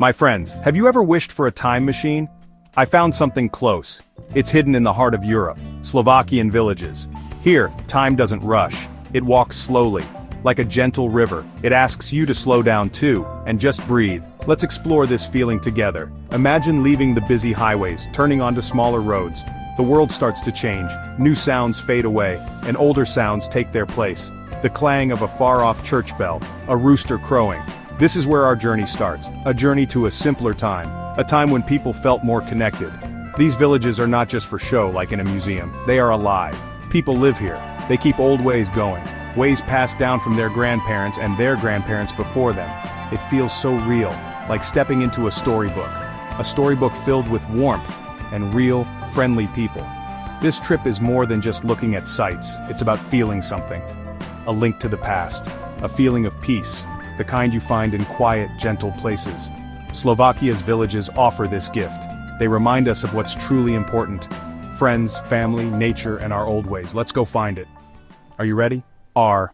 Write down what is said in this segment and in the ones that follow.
My friends, have you ever wished for a time machine? I found something close. It's hidden in the heart of Europe, Slovakian villages. Here, time doesn't rush. It walks slowly, like a gentle river. It asks you to slow down too, and just breathe. Let's explore this feeling together. Imagine leaving the busy highways, turning onto smaller roads. The world starts to change, new sounds fade away, and older sounds take their place. The clang of a far-off church bell, a rooster crowing. This is where our journey starts, a journey to a simpler time, a time when people felt more connected. These villages are not just for show like in a museum, they are alive. People live here, they keep old ways going, ways passed down from their grandparents and their grandparents before them. It feels so real, like stepping into a storybook filled with warmth and real, friendly people. This trip is more than just looking at sights, it's about feeling something. A link to the past, a feeling of peace, the kind you find in quiet, gentle places. Slovakia's villages offer this gift. They remind us of what's truly important. Friends, family, nature, and our old ways. Let's go find it. Are you ready? Our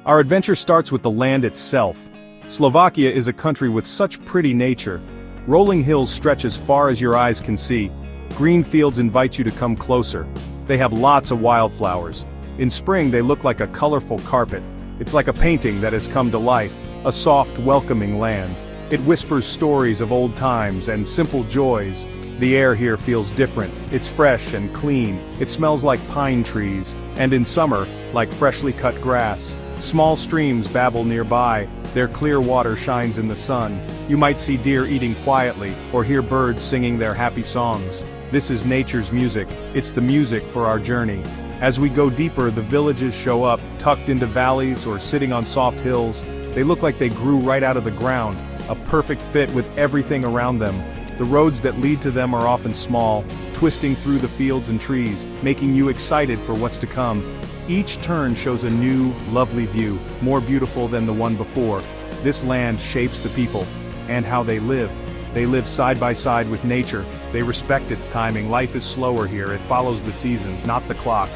adventure starts with the land itself. Slovakia is a country with such pretty nature. Rolling hills stretch as far as your eyes can see. Green fields invite you to come closer. They have lots of wildflowers. In spring they look like a colorful carpet. It's like a painting that has come to life, a soft, welcoming land. It whispers stories of old times and simple joys. The air here feels different, it's fresh and clean, it smells like pine trees, and in summer, like freshly cut grass. Small streams babble nearby, their clear water shines in the sun. You might see deer eating quietly, or hear birds singing their happy songs. This is nature's music, it's the music for our journey. As we go deeper, the villages show up, tucked into valleys or sitting on soft hills. They look like they grew right out of the ground, a perfect fit with everything around them. The roads that lead to them are often small, twisting through the fields and trees, making you excited for what's to come. Each turn shows a new, lovely view, more beautiful than the one before. This land shapes the people, and how they live. They live side by side with nature. They respect its timing. Life is slower here. It follows the seasons, not the clock.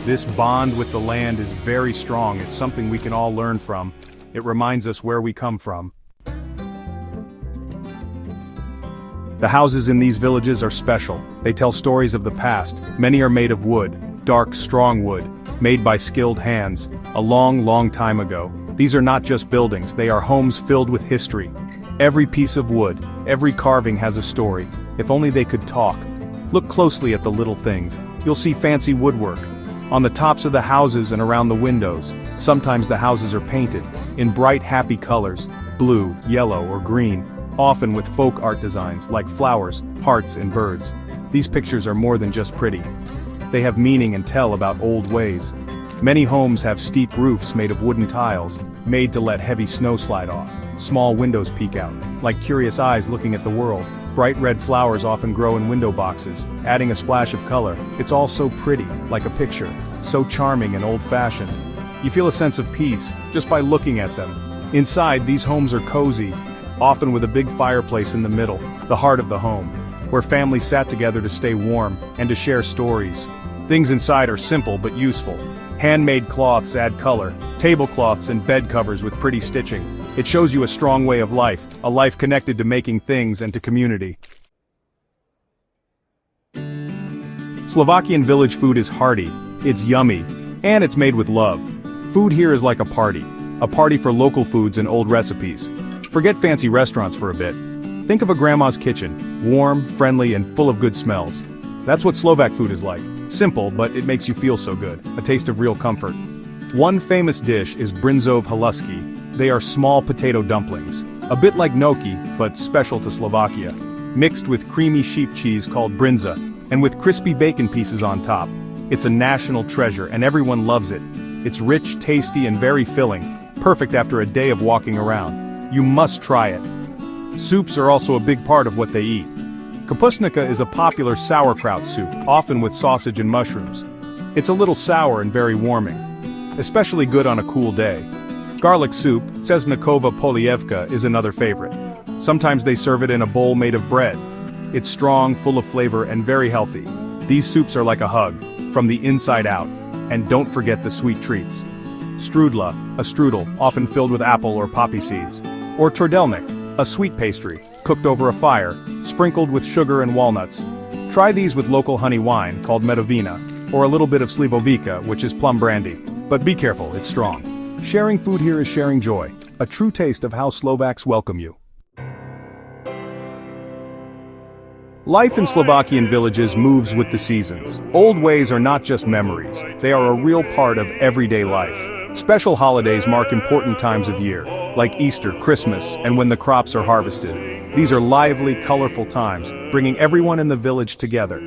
This bond with the land is very strong. It's something we can all learn from. It reminds us where we come from. The houses in these villages are special. They tell stories of the past. Many are made of wood, dark, strong wood, made by skilled hands, a long, long time ago. These are not just buildings, they are homes filled with history. Every piece of wood, every carving has a story. If only they could talk. Look closely at the little things. You'll see fancy woodwork on the tops of the houses and around the windows. Sometimes the houses are painted in bright, happy colors, blue, yellow, or green, often with folk art designs like flowers, hearts, and birds. These pictures are more than just pretty. They have meaning and tell about old ways. Many homes have steep roofs made of wooden tiles, made to let heavy snow slide off. Small windows peek out, like curious eyes looking at the world. Bright red flowers often grow in window boxes, adding a splash of color. It's all so pretty, like a picture, so charming and old-fashioned. You feel a sense of peace, just by looking at them. Inside, these homes are cozy, often with a big fireplace in the middle, the heart of the home, where families sat together to stay warm and to share stories. Things inside are simple but useful. Handmade cloths add color, tablecloths and bed covers with pretty stitching. It shows you a strong way of life, a life connected to making things and to community. Slovakian village food is hearty, it's yummy, and it's made with love. Food here is like a party for local foods and old recipes. Forget fancy restaurants for a bit. Think of a grandma's kitchen, warm, friendly, and full of good smells. That's what Slovak food is like. Simple, but it makes you feel so good, a taste of real comfort. One famous dish is brinzov haluski. They are small potato dumplings, a bit like gnocchi, but special to Slovakia, mixed with creamy sheep cheese called brinza, and with crispy bacon pieces on top. It's a national treasure, and everyone loves it. It's rich, tasty, and very filling, perfect after a day of walking around. You must try it. Soups are also a big part of what they eat. Kapusnica is a popular sauerkraut soup, often with sausage and mushrooms. It's a little sour and very warming, especially good on a cool day. Garlic soup, Česnakova polievka, is another favorite. Sometimes they serve it in a bowl made of bread. It's strong, full of flavor, and very healthy. These soups are like a hug, from the inside out. And don't forget the sweet treats. Strudla, a strudel, often filled with apple or poppy seeds. Or tordelnik, a sweet pastry, cooked over a fire, sprinkled with sugar and walnuts. Try these with local honey wine, called medovina, or a little bit of slivovica, which is plum brandy. But be careful, it's strong. Sharing food here is sharing joy, a true taste of how Slovaks welcome you. Life in Slovakian villages moves with the seasons. Old ways are not just memories, they are a real part of everyday life. Special holidays mark important times of year, like Easter, Christmas, and when the crops are harvested. These are lively, colorful times, bringing everyone in the village together.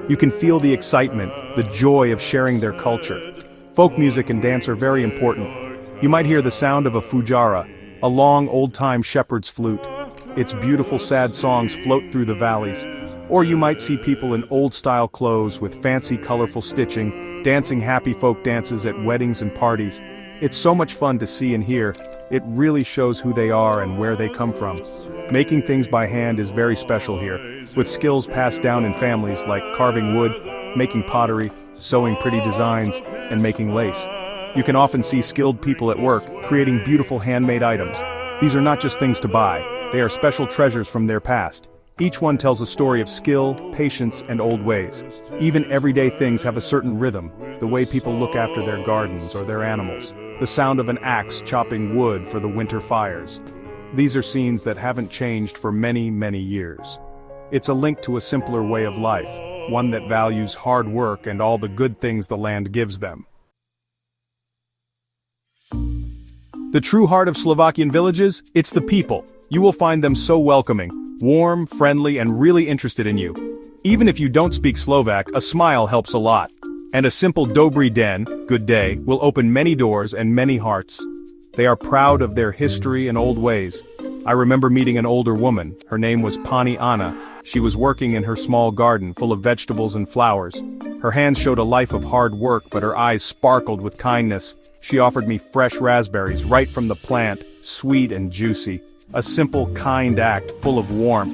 You can feel the excitement, the joy of sharing their culture. Folk music and dance are very important. You might hear the sound of a fujara, a long old-time shepherd's flute. Its beautiful sad songs float through the valleys. Or you might see people in old-style clothes with fancy colorful stitching, dancing happy folk dances at weddings and parties. It's so much fun to see and hear. It really shows who they are and where they come from. Making things by hand is very special here, with skills passed down in families like carving wood, making pottery, sewing pretty designs, and making lace. You can often see skilled people at work, creating beautiful handmade items. These are not just things to buy, they are special treasures from their past. Each one tells a story of skill, patience, and old ways. Even everyday things have a certain rhythm, the way people look after their gardens or their animals, the sound of an axe chopping wood for the winter fires. These are scenes that haven't changed for many, many years. It's a link to a simpler way of life, one that values hard work and all the good things the land gives them. The true heart of Slovakian villages? It's the people. You will find them so welcoming, warm, friendly, and really interested in you. Even if you don't speak Slovak, a smile helps a lot. And a simple dobry den, good day, will open many doors and many hearts. They are proud of their history and old ways. I remember meeting an older woman. Her name was Pani Anna. She was working in her small garden full of vegetables and flowers. Her hands showed a life of hard work, but her eyes sparkled with kindness. She offered me fresh raspberries right from the plant, sweet and juicy. A simple, kind act full of warmth.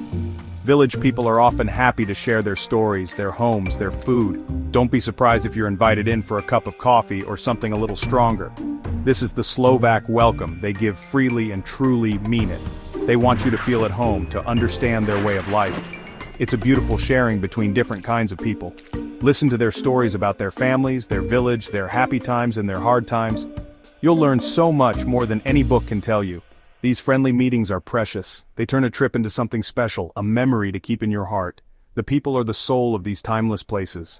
Village people are often happy to share their stories, their homes, their food. Don't be surprised if you're invited in for a cup of coffee or something a little stronger. This is the Slovak welcome. They give freely and truly mean it. They want you to feel at home, to understand their way of life. It's a beautiful sharing between different kinds of people. Listen to their stories about their families, their village, their happy times and their hard times. You'll learn so much more than any book can tell you. These friendly meetings are precious. They turn a trip into something special, a memory to keep in your heart. The people are the soul of these timeless places.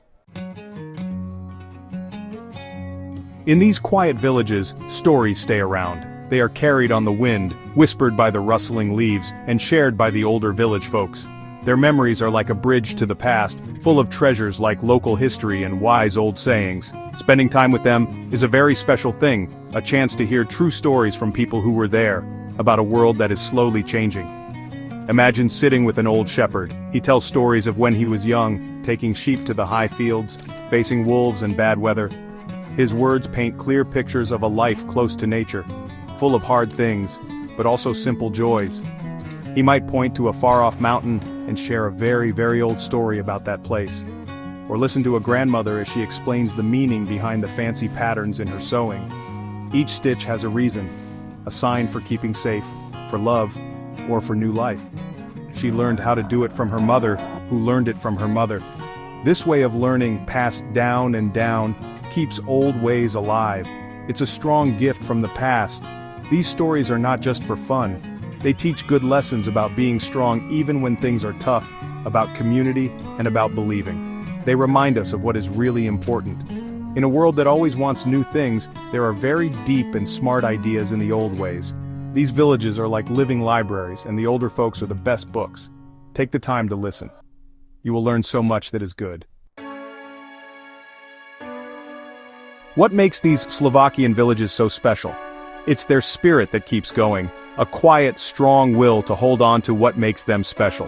In these quiet villages, stories stay around. They are carried on the wind, whispered by the rustling leaves, and shared by the older village folks. Their memories are like a bridge to the past, full of treasures like local history and wise old sayings. Spending time with them is a very special thing, a chance to hear true stories from people who were there, about a world that is slowly changing. Imagine sitting with an old shepherd. He tells stories of when he was young, taking sheep to the high fields, facing wolves and bad weather. His words paint clear pictures of a life close to nature, full of hard things, but also simple joys. He might point to a far-off mountain and share a very, very old story about that place. Or listen to a grandmother as she explains the meaning behind the fancy patterns in her sewing. Each stitch has a reason, a sign for keeping safe, for love, or for new life. She learned how to do it from her mother, who learned it from her mother. This way of learning, passed down and down, keeps old ways alive. It's a strong gift from the past. These stories are not just for fun. They teach good lessons about being strong even when things are tough, about community, and about believing. They remind us of what is really important. In a world that always wants new things, there are very deep and smart ideas in the old ways. These villages are like living libraries, and the older folks are the best books. Take the time to listen. You will learn so much that is good. What makes these Slovakian villages so special? It's their spirit that keeps going, a quiet, strong will to hold on to what makes them special.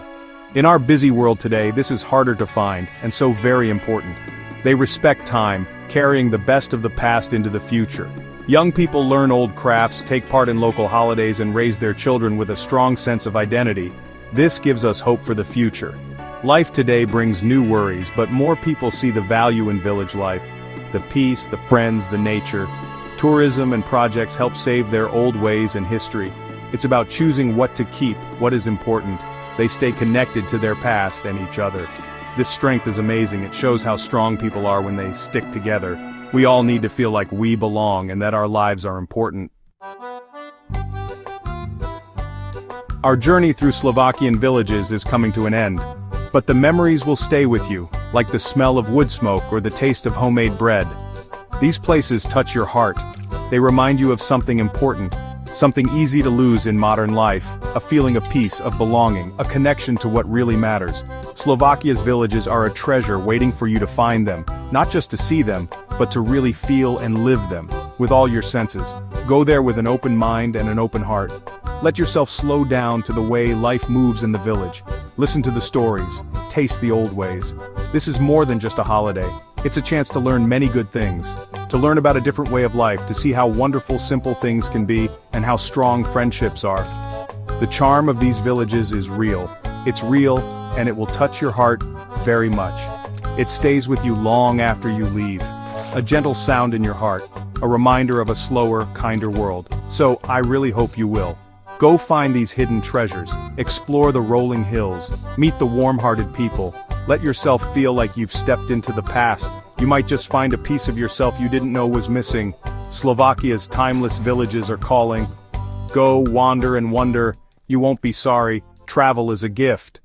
In our busy world today, this is harder to find, and so very important. They respect time, carrying the best of the past into the future. Young people learn old crafts, take part in local holidays, and raise their children with a strong sense of identity. This gives us hope for the future. Life today brings new worries, but more people see the value in village life. The peace, the friends, the nature. Tourism and projects help save their old ways and history. It's about choosing what to keep, what is important. They stay connected to their past and each other. This strength is amazing. It shows how strong people are when they stick together. We all need to feel like we belong and that our lives are important. Our journey through Slovakian villages is coming to an end. But the memories will stay with you, like the smell of wood smoke or the taste of homemade bread. These places touch your heart. They remind you of something important, something easy to lose in modern life, a feeling of peace, of belonging, a connection to what really matters. Slovakia's villages are a treasure waiting for you to find them, not just to see them, but to really feel and live them, with all your senses. Go there with an open mind and an open heart. Let yourself slow down to the way life moves in the village. Listen to the stories, taste the old ways. This is more than just a holiday. It's a chance to learn many good things, to learn about a different way of life, to see how wonderful simple things can be, and how strong friendships are. The charm of these villages is real. It's real, and it will touch your heart very much. It stays with you long after you leave. A gentle sound in your heart, a reminder of a slower, kinder world. So, I really hope you will. Go find these hidden treasures, explore the rolling hills, meet the warm-hearted people. Let yourself feel like you've stepped into the past. You might just find a piece of yourself you didn't know was missing. Slovakia's timeless villages are calling. Go, wander and wonder. You won't be sorry. Travel is a gift.